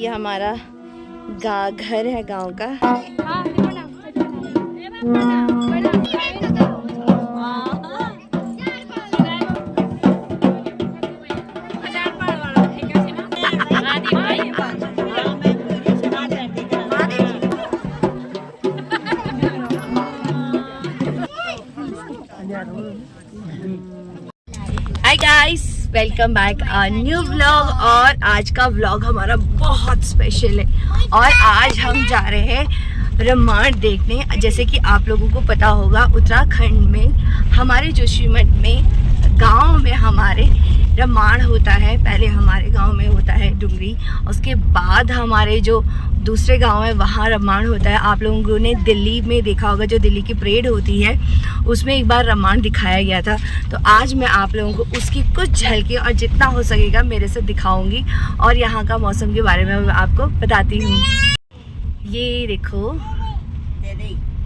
ये हमारा घर है गांव का। Hi guys, welcome back a new vlog. और आज का व्लॉग हमारा बहुत स्पेशल है और आज हम जा रहे हैं रम्माण देखने। जैसे कि आप लोगों को पता होगा, उत्तराखंड में हमारे जोशीमठ में गांव में हमारे रम्माण होता है। पहले हमारे गांव में होता है डुंगरी, उसके बाद हमारे जो दूसरे गांव है वहाँ रम्माण होता है। आप लोगों ने दिल्ली में देखा होगा, जो दिल्ली की परेड होती है उसमें एक बार रम्माण दिखाया गया था। तो आज मैं आप लोगों को उसकी कुछ झलकी और जितना हो सकेगा मेरे से दिखाऊंगी और यहाँ का मौसम के बारे में मैं आपको बताती हूँ। ये देखो,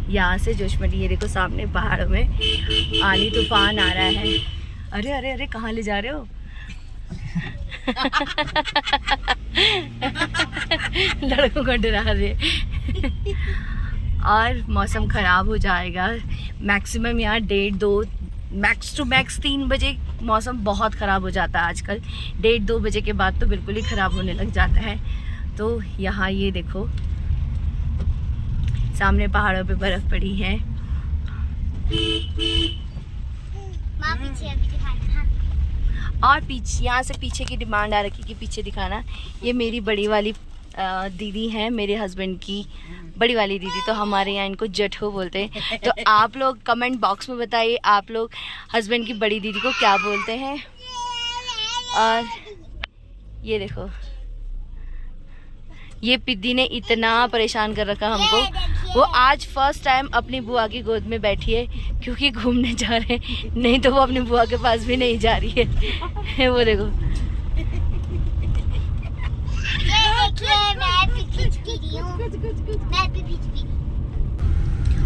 यहाँ से जोशीमठ, ये देखो सामने पहाड़ों में आंधी तूफान आ रहा है। अरे अरे अरे, कहाँ ले जा रहे हो? लड़कों को डरा रहे। और मौसम ख़राब हो जाएगा। मैक्सिमम यहाँ 1:30-2, मैक्स टू मैक्स 3 बजे मौसम बहुत ख़राब हो जाता है आजकल। 1:30-2 बजे के बाद तो बिल्कुल ही ख़राब होने लग जाता है। तो यहाँ ये देखो सामने पहाड़ों पे बर्फ़ पड़ी है। और पीछे, यहाँ से पीछे की डिमांड आ रखी कि पीछे दिखाना। ये मेरी बड़ी वाली दीदी है, मेरे हस्बैंड की बड़ी वाली दीदी। तो हमारे यहाँ इनको जेठो बोलते हैं। तो आप लोग कमेंट बॉक्स में बताइए, आप लोग हस्बैंड की बड़ी दीदी को क्या बोलते हैं। और ये देखो, ये पिद्दी ने इतना परेशान कर रखा हमको। वो आज फर्स्ट टाइम अपनी बुआ की गोद में बैठी है क्योंकि घूमने जा रहे हैं, नहीं तो वो अपनी बुआ के पास भी नहीं जा रही है। वो देखो,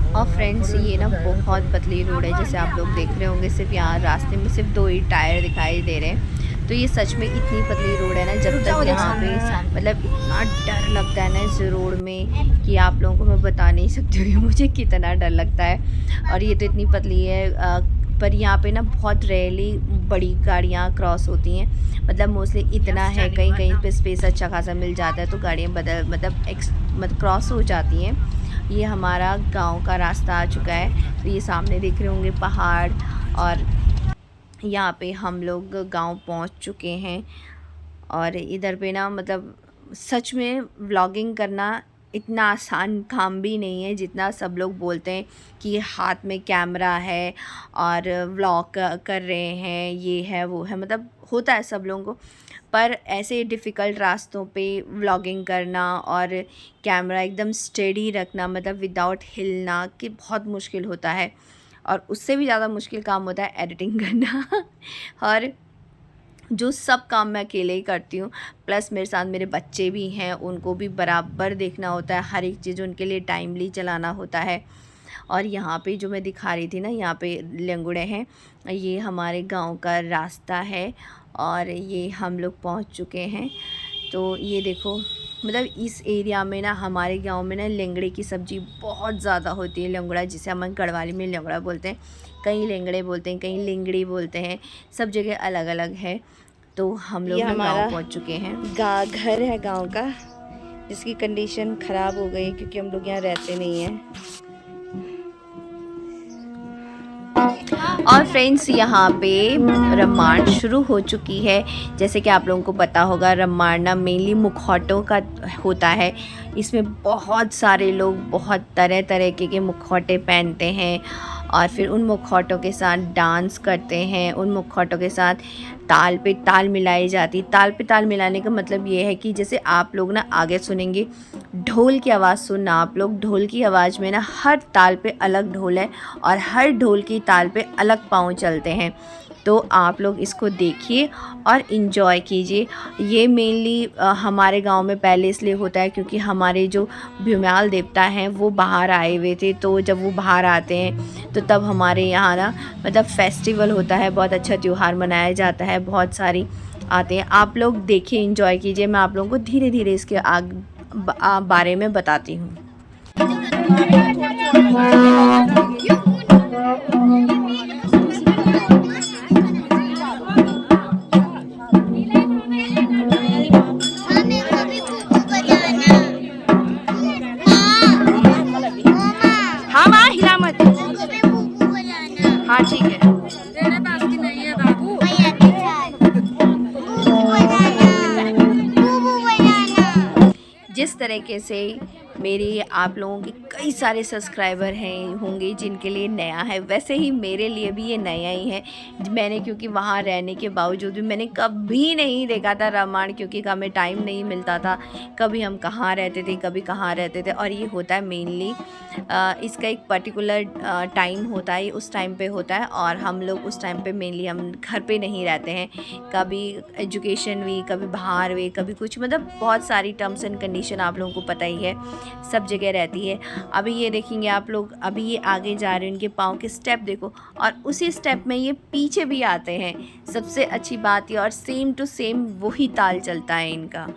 और फ्रेंड्स ये ना बहुत पतली रोड है, जैसे आप लोग देख रहे होंगे। सिर्फ यहाँ रास्ते में सिर्फ 2 ही टायर दिखाई दे रहे हैं। तो ये सच में इतनी पतली रोड है ना, जब तक यहाँ पे मतलब इतना डर लगता है ना इस रोड में कि आप लोगों को मैं बता नहीं सकती हूँ मुझे कितना डर लगता है। और ये तो इतनी पतली है, पर यहाँ पे ना बहुत रेयरली बड़ी गाड़ियाँ क्रॉस होती हैं। मतलब मोस्टली इतना है, कहीं कहीं पे स्पेस अच्छा खासा मिल जाता है तो गाड़ियाँ मतलब क्रॉस हो जाती हैं। ये हमारा गांव का रास्ता आ चुका है। तो ये सामने देख रहे होंगे पहाड़, और यहाँ पे हम लोग गांव पहुँच चुके हैं। और इधर पे ना मतलब सच में व्लॉगिंग करना इतना आसान काम भी नहीं है जितना सब लोग बोलते हैं कि हाथ में कैमरा है और व्लॉग कर रहे हैं, ये है वो है। मतलब होता है सब लोगों को, पर ऐसे डिफ़िकल्ट रास्तों पे व्लॉगिंग करना और कैमरा एकदम स्टेडी रखना, मतलब विदाउट हिलना, कि बहुत मुश्किल होता है। और उससे भी ज़्यादा मुश्किल काम होता है एडिटिंग करना। और जो सब काम मैं अकेले ही करती हूँ, प्लस मेरे साथ मेरे बच्चे भी हैं, उनको भी बराबर देखना होता है, हर एक चीज़ उनके लिए टाइमली चलाना होता है। और यहाँ पे जो मैं दिखा रही थी ना, यहाँ पे लेंगुड़े हैं, ये हमारे गांव का रास्ता है और ये हम लोग पहुँच चुके हैं। तो ये देखो, मतलब इस एरिया में ना, हमारे गांव में ना लेंगड़े की सब्ज़ी बहुत ज़्यादा होती है। लेंगड़ा, जिसे हम गढ़वाली में लेंगड़ा बोलते हैं, कहीं लेंगड़े बोलते हैं, कहीं लिंगड़ी बोलते हैं, सब जगह अलग अलग है। तो हम लोग गाँव पहुँच चुके हैं। घर है गांव का, जिसकी कंडीशन ख़राब हो गई क्योंकि हम लोग यहाँ रहते नहीं हैं। और फ्रेंड्स यहाँ पे रम्माण शुरू हो चुकी है। जैसे कि आप लोगों को पता होगा, रम्माण ना मेनली मुखौटों का होता है। इसमें बहुत सारे लोग बहुत तरह तरह के मुखौटे पहनते हैं और फिर उन मुखौटों के साथ डांस करते हैं। उन मुखौटों के साथ ताल पे ताल मिलाई जाती। ताल पे ताल मिलाने का मतलब ये है कि जैसे आप लोग ना आगे सुनेंगे, ढोल की आवाज़ सुनना आप लोग। ढोल की आवाज़ में ना हर ताल पे अलग ढोल है और हर ढोल की ताल पे अलग पाँव चलते हैं। तो आप लोग इसको देखिए और इन्जॉय कीजिए। ये मेनली हमारे गांव में पहले इसलिए होता है क्योंकि हमारे जो भूम्याल देवता हैं वो बाहर आए हुए थे। तो जब वो बाहर आते हैं तो तब हमारे यहाँ ना मतलब फेस्टिवल होता है, बहुत अच्छा त्यौहार मनाया जाता है। बहुत सारी आते हैं। आप लोग देखिए, एंजॉय कीजिए, मैं आप लोगों को धीरे धीरे इसके बारे में बताती हूँ। हाँ माँ, हिला मत। हाँ ठीक है। जिस तरीके से मेरे आप लोगों के कई सारे सब्सक्राइबर हैं होंगे जिनके लिए नया है, वैसे ही मेरे लिए भी ये नया ही है। मैंने क्योंकि वहाँ रहने के बावजूद भी मैंने कभी नहीं देखा था रामायण, क्योंकि हमें टाइम नहीं मिलता था। कभी हम कहाँ रहते थे, कभी कहाँ रहते थे। और ये होता है मेनली इसका एक पर्टिकुलर टाइम होता है, उस टाइम पे होता है। और हम लोग उस टाइम पे मेनली हम घर पे नहीं रहते हैं। कभी एजुकेशन वीक, कभी बाहर वीक, कभी कुछ, मतलब बहुत सारी टर्म्स एंड कंडीशन आप लोगों को पता ही है, सब जगह रहती है। अभी ये देखेंगे आप लोग, अभी ये आगे जा रहे हैं, उनके पाँव के स्टेप देखो, और उसी स्टेप में ये पीछे भी आते हैं। सबसे अच्छी बात ये, और सेम टू सेम वही ताल चलता है इनका।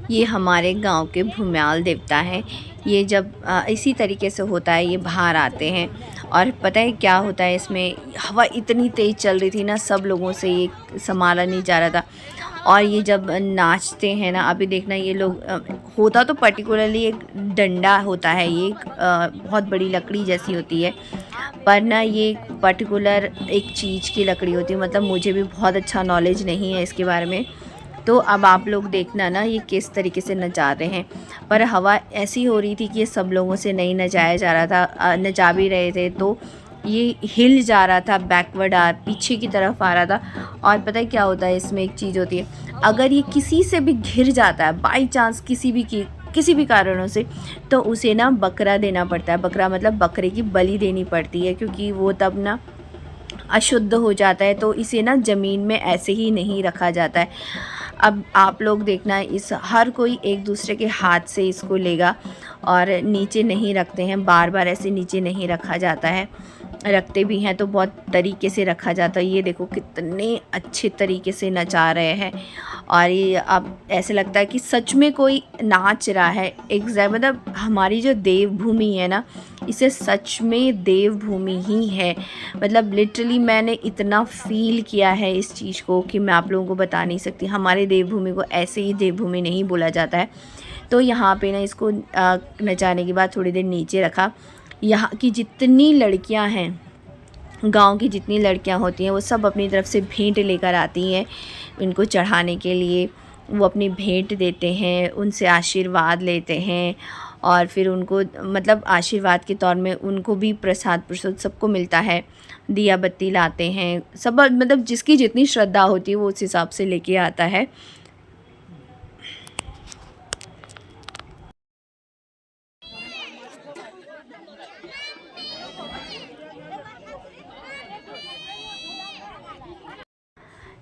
ये हमारे गांव के भूम्याल देवता हैं। ये जब इसी तरीके से होता है, ये बाहर आते हैं। और पता है क्या होता है, इसमें हवा इतनी तेज़ चल रही थी ना, सब लोगों से ये संभाला नहीं जा रहा था। और ये जब नाचते हैं ना, अभी देखना ये लोग, होता तो पर्टिकुलरली एक डंडा होता है, ये बहुत बड़ी लकड़ी जैसी होती है, पर ना ये पर्टिकुलर एक चीज़ की लकड़ी होती है। मतलब मुझे भी बहुत अच्छा नॉलेज नहीं है इसके बारे में। तो अब आप लोग देखना ना, ये किस तरीके से नचा रहे हैं। पर हवा ऐसी हो रही थी कि ये सब लोगों से नहीं नचाया जा रहा था। नचा भी रहे थे तो ये हिल जा रहा था, बैकवर्ड पीछे की तरफ आ रहा था। और पता है क्या होता है, इसमें एक चीज़ होती है, अगर ये किसी से भी घिर जाता है बाई चांस किसी भी कारणों से, तो उसे ना बकरा देना पड़ता है। बकरा मतलब बकरे की बलि देनी पड़ती है, क्योंकि वो तब ना अशुद्ध हो जाता है। तो इसे ना ज़मीन में ऐसे ही नहीं रखा जाता है। अब आप लोग देखना, इस हर कोई एक दूसरे के हाथ से इसको लेगा, और नीचे नहीं रखते हैं, बार बार ऐसे नीचे नहीं रखा जाता है। रखते भी हैं तो बहुत तरीके से रखा जाता है। ये देखो कितने अच्छे तरीके से नचा रहे हैं। और ये अब ऐसे लगता है कि सच में कोई नाच रहा है। मतलब हमारी जो देवभूमि है ना, इसे सच में देवभूमि ही है। मतलब लिटरली मैंने इतना फ़ील किया है इस चीज़ को कि मैं आप लोगों को बता नहीं सकती। हमारे देवभूमि को ऐसे ही देवभूमि नहीं बोला जाता है। तो यहाँ पे ना इसको नचाने के बाद थोड़ी देर नीचे रखा। यहाँ की जितनी लड़कियाँ हैं, गांव की जितनी लड़कियां होती हैं, वो सब अपनी तरफ से भेंट लेकर आती हैं इनको चढ़ाने के लिए। वो अपनी भेंट देते हैं, उनसे आशीर्वाद लेते हैं, और फिर उनको मतलब आशीर्वाद के तौर में उनको भी प्रसाद सबको मिलता है। दिया बत्ती लाते हैं सब, मतलब जिसकी जितनी श्रद्धा होती है वो उस हिसाब से लेके आता है।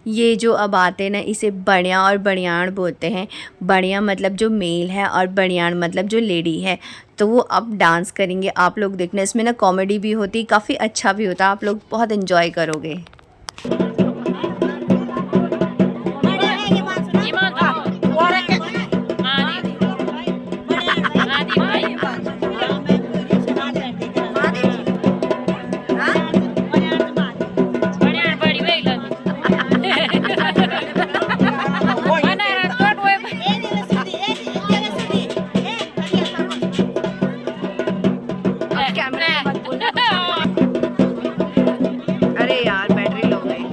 ये जो अब आते हैं ना, इसे बनिया और बनियान बोलते हैं। बनिया मतलब जो मेल है और बनियान मतलब जो लेडी है। तो वो अब डांस करेंगे, आप लोग देखना। इसमें ना कॉमेडी भी होती, काफ़ी अच्छा भी होता, आप लोग बहुत एंजॉय करोगे। अरे यार बैटरी लो गई,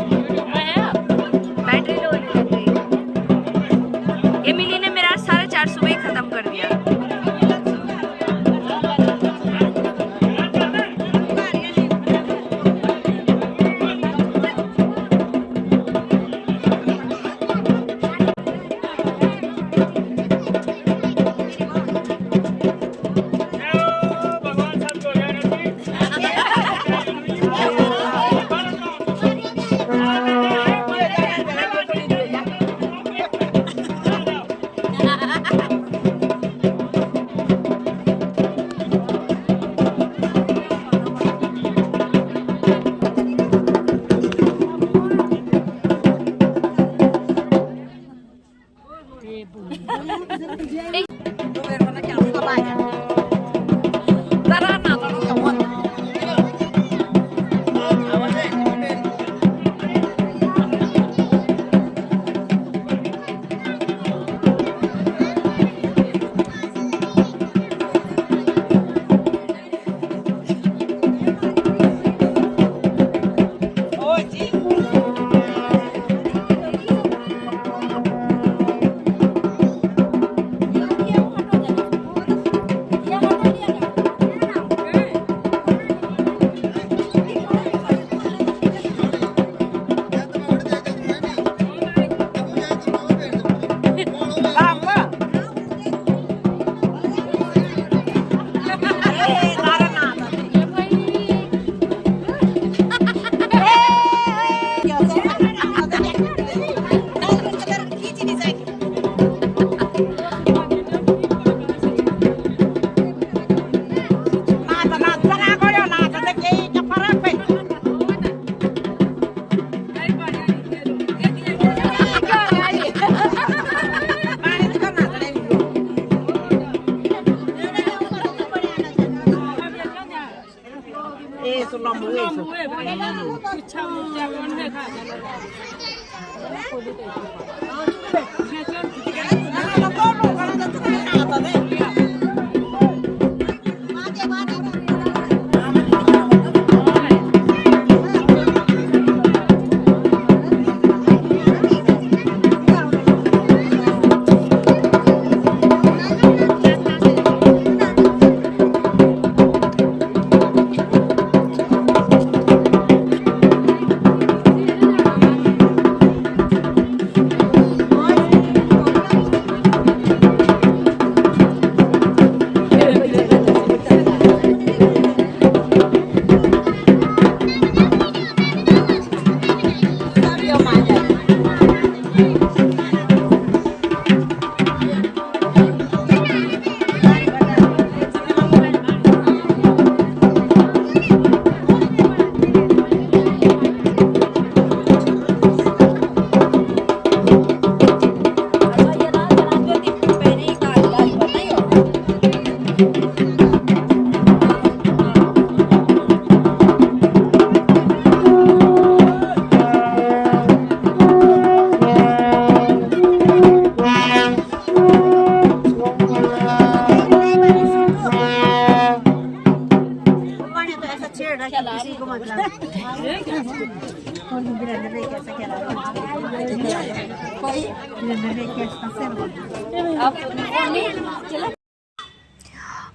बैटरी लो होने लग गई। एमिली ने मेरा 4:30 सुबह ही ख़त्म कर दिया।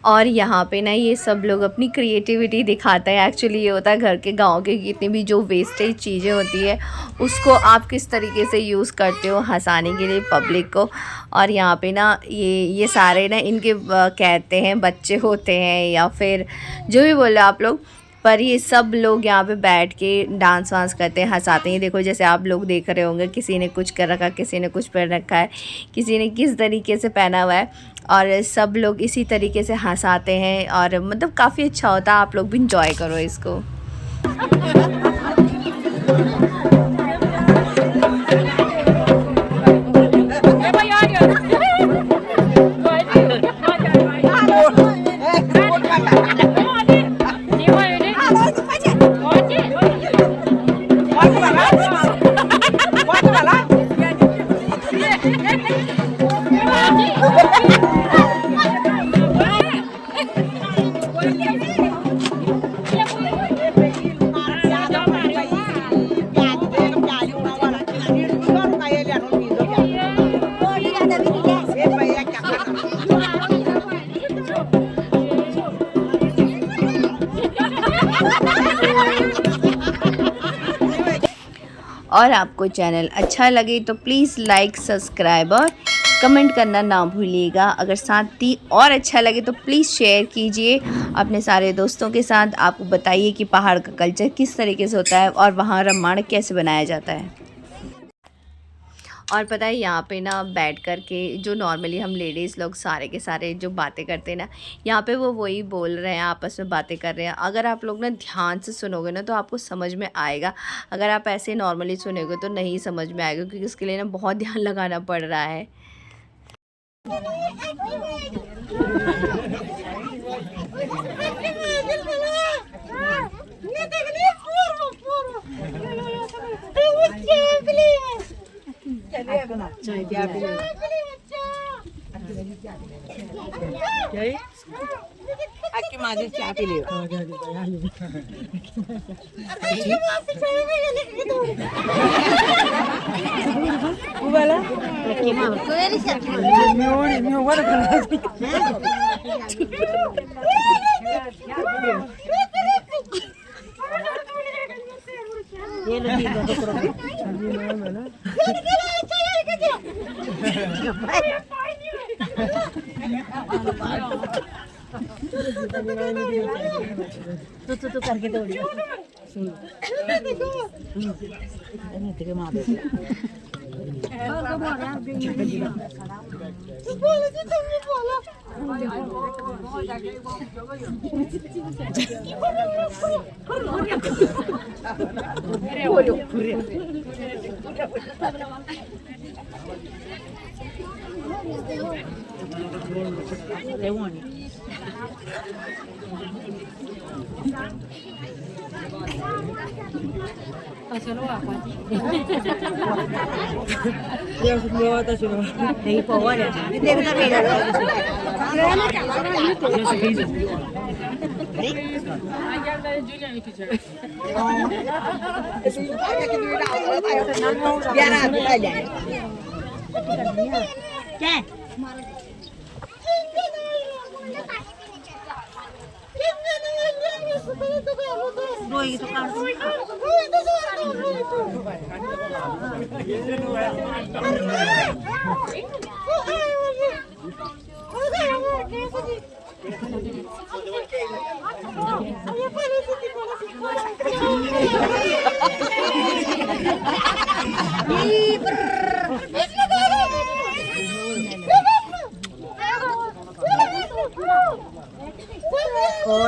और यहाँ पे ना ये सब लोग अपनी क्रिएटिविटी दिखाता है। एक्चुअली ये होता है घर के गांव के जितनी भी जो वेस्टेज चीज़ें होती है उसको आप किस तरीके से यूज़ करते हो हंसाने के लिए पब्लिक को। और यहाँ पे ना ये सारे ना इनके कहते हैं बच्चे होते हैं या फिर जो भी बोले आप लोग, पर ये सब लोग यहाँ पे बैठ के डांस वांस करते हैं, हंसाते हैं। देखो जैसे आप लोग देख रहे होंगे, किसी ने कुछ कर रखा, किसी ने कुछ पहन रखा है, किसी ने किस तरीके से पहना हुआ है, और सब लोग इसी तरीके से हंसाते हैं और मतलब काफ़ी अच्छा होता है। आप लोग भी इंजॉय करो इसको। और आपको चैनल अच्छा लगे तो प्लीज़ लाइक, सब्सक्राइब और कमेंट करना ना भूलिएगा। अगर साथ ही और अच्छा लगे तो प्लीज़ शेयर कीजिए अपने सारे दोस्तों के साथ। आपको बताइए कि पहाड़ का कल्चर किस तरीके से होता है और वहाँ रामायण कैसे बनाया जाता है। और पता है यहाँ पे ना बैठ कर के जो नॉर्मली हम लेडीज़ लोग सारे के सारे जो बातें करते हैं ना, यहाँ पे वो वही बोल रहे हैं, आपस में बातें कर रहे हैं। अगर आप लोग ना ध्यान से सुनोगे ना तो आपको समझ में आएगा। अगर आप ऐसे नॉर्मली सुनोगे तो नहीं समझ में आएगा, क्योंकि इसके लिए ना बहुत ध्यान लगाना पड़ रहा है। आकी माझी चहा पिली तू करके दौड़ी सुन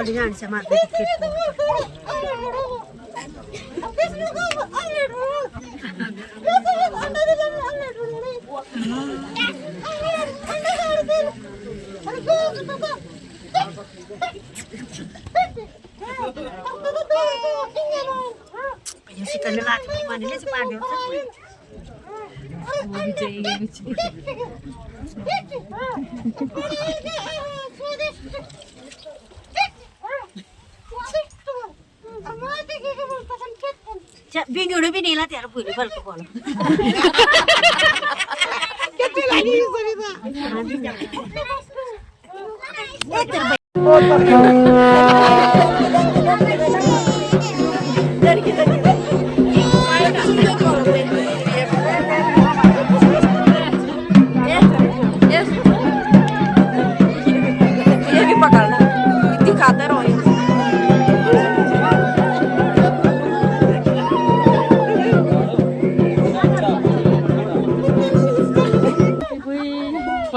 ध्यान से मार भिंगड़े भी नहीं लाते यार पूरी बल को बोलो कितनी लगी ये भी पकड़ना दिखाते रहो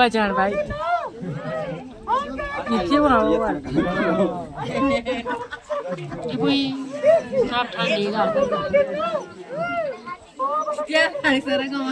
पहचान भाई पीछे बनाओ कि कोई साफ ठांडी का क्या है सारा काम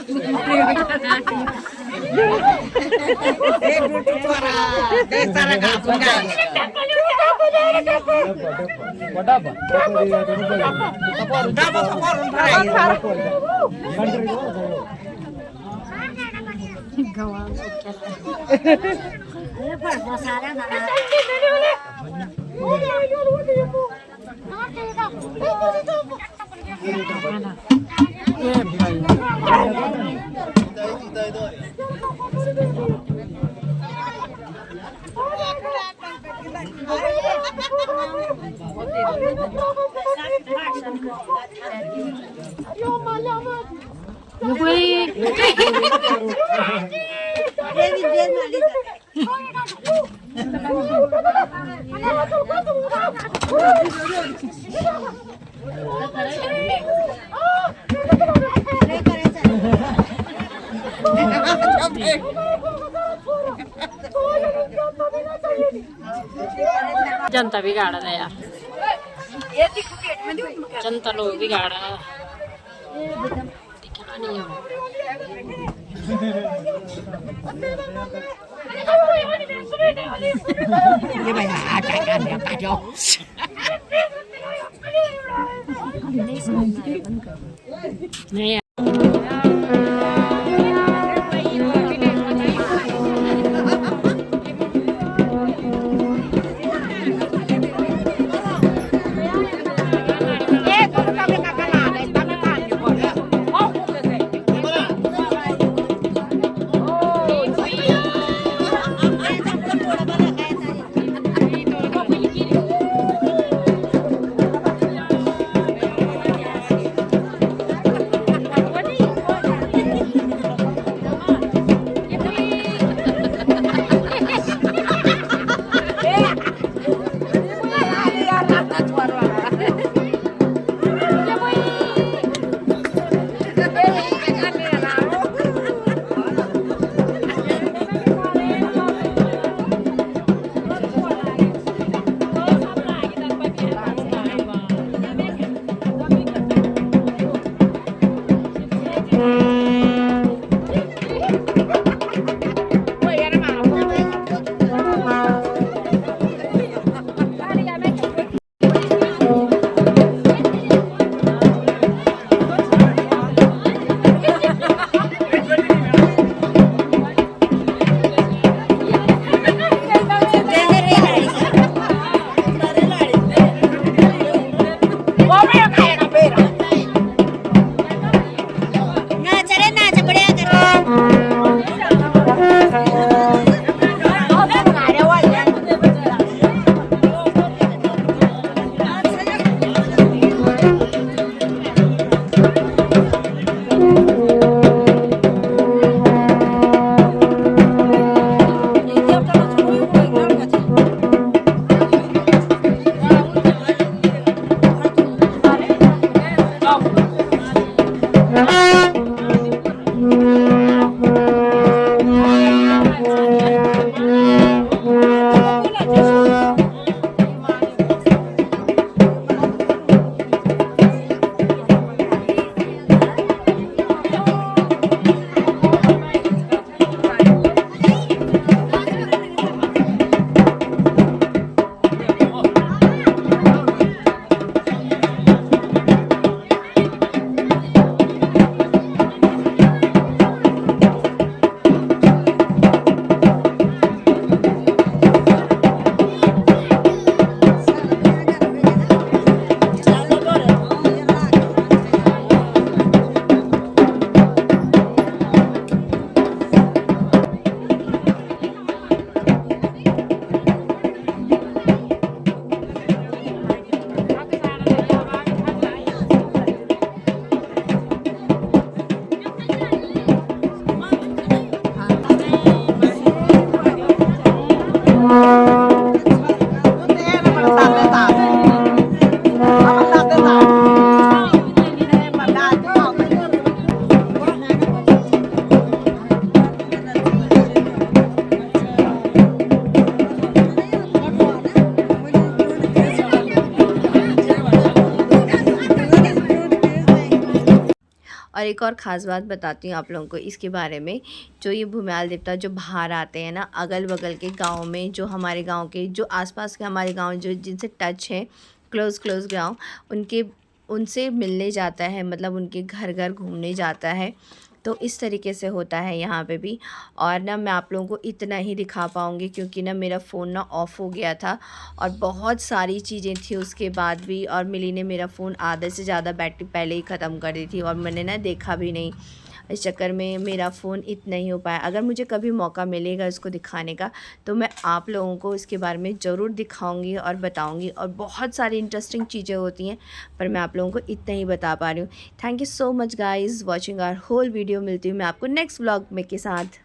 जनता बिगाड़ रहा है यार जनता लोग बिगाड़ रहा है दिखना नहीं है ये भाई आटा का बेटा जो नहीं और एक और ख़ास बात बताती हूँ आप लोगों को इसके बारे में, जो ये भूमियाल देवता जो बाहर आते हैं ना, अगल बगल के गाँव में, जो हमारे गाँव के, जो आसपास के हमारे गाँव जो जिनसे टच है, क्लोज़ गाँव, उनसे मिलने जाता है, मतलब उनके घर घर घूमने जाता है। तो इस तरीके से होता है यहाँ पे भी। और ना मैं आप लोगों को इतना ही दिखा पाऊँगी क्योंकि ना मेरा फ़ोन ना ऑफ़ हो गया था और बहुत सारी चीज़ें थी उसके बाद भी, और मिली ने मेरा फ़ोन आधे से ज़्यादा बैटरी पहले ही ख़त्म कर दी थी और मैंने ना देखा भी नहीं। इस चक्कर में मेरा फ़ोन इतना ही हो पाया। अगर मुझे कभी मौका मिलेगा इसको दिखाने का तो मैं आप लोगों को इसके बारे में ज़रूर दिखाऊंगी और बताऊंगी, और बहुत सारी इंटरेस्टिंग चीज़ें होती हैं, पर मैं आप लोगों को इतना ही बता पा रही हूँ। Thank you so much guys watching our whole video. मिलती हूँ मैं आपको नेक्स्ट व्लॉग में के साथ।